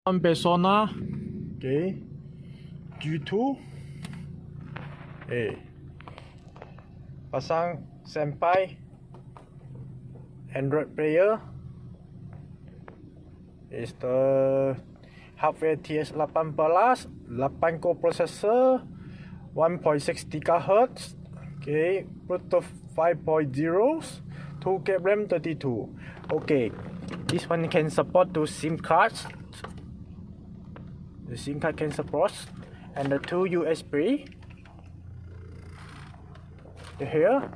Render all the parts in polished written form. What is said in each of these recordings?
Persona, okay, G2, pasang Senpai Android player. Is the hardware TS18, 8 core processor, 1.6 GHz, okay, Bluetooth 5.0, 2GB RAM 32. Okay, this one can support 2 SIM cards. The SIM card can support, and the 2 USB here,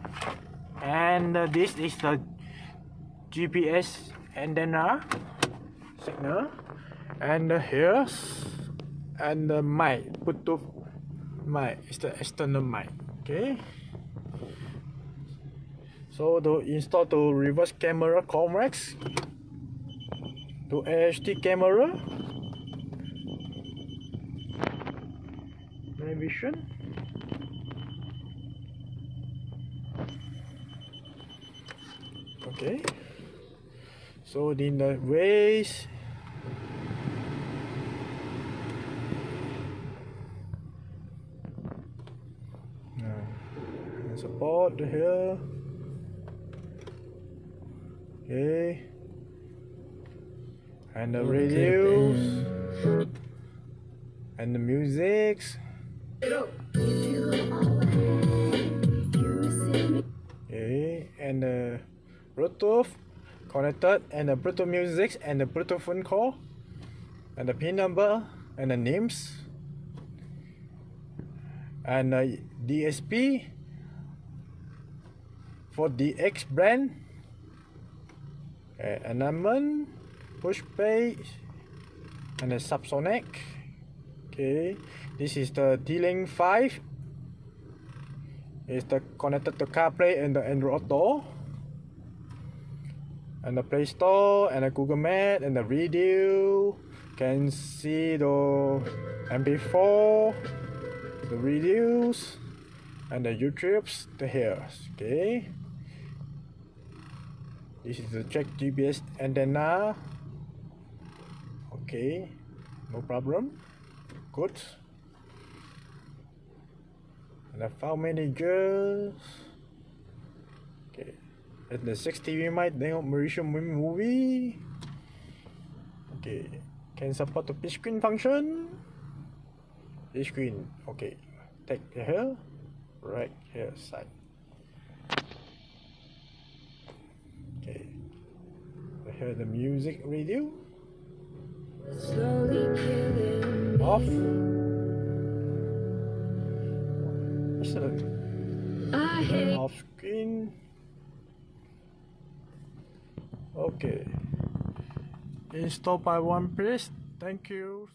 and this is the GPS antenna signal, and here, and the mic, Bluetooth mic is the external mic. Okay, so to install the reverse camera convex, to AHD camera, night vision, okay. So in the ways, support here, okay, and the radios and the musics, okay, and the Bluetooth connected, and the Bluetooth music, and the Bluetooth phone call, and the pin number, and the names, and the DSP for DX brand, enamel, push page, and the subsonic. Okay, this is the D-Link 5. It's the connected to CarPlay and the Android Auto, and the Play Store, and the Google Map, and the radio. Can see the MP4, the videos, and the YouTube's the here. Okay, this is the check GPS antenna. Okay, no problem, good. And the file manager. Okay, and the 6TV mic, tengok Malaysia movie. Okay, can support the pitch screen function. Pitch screen, okay, take here, right here side. Okay, here the music radio. Off. Off screen. Okay. Install by one please. Thank you.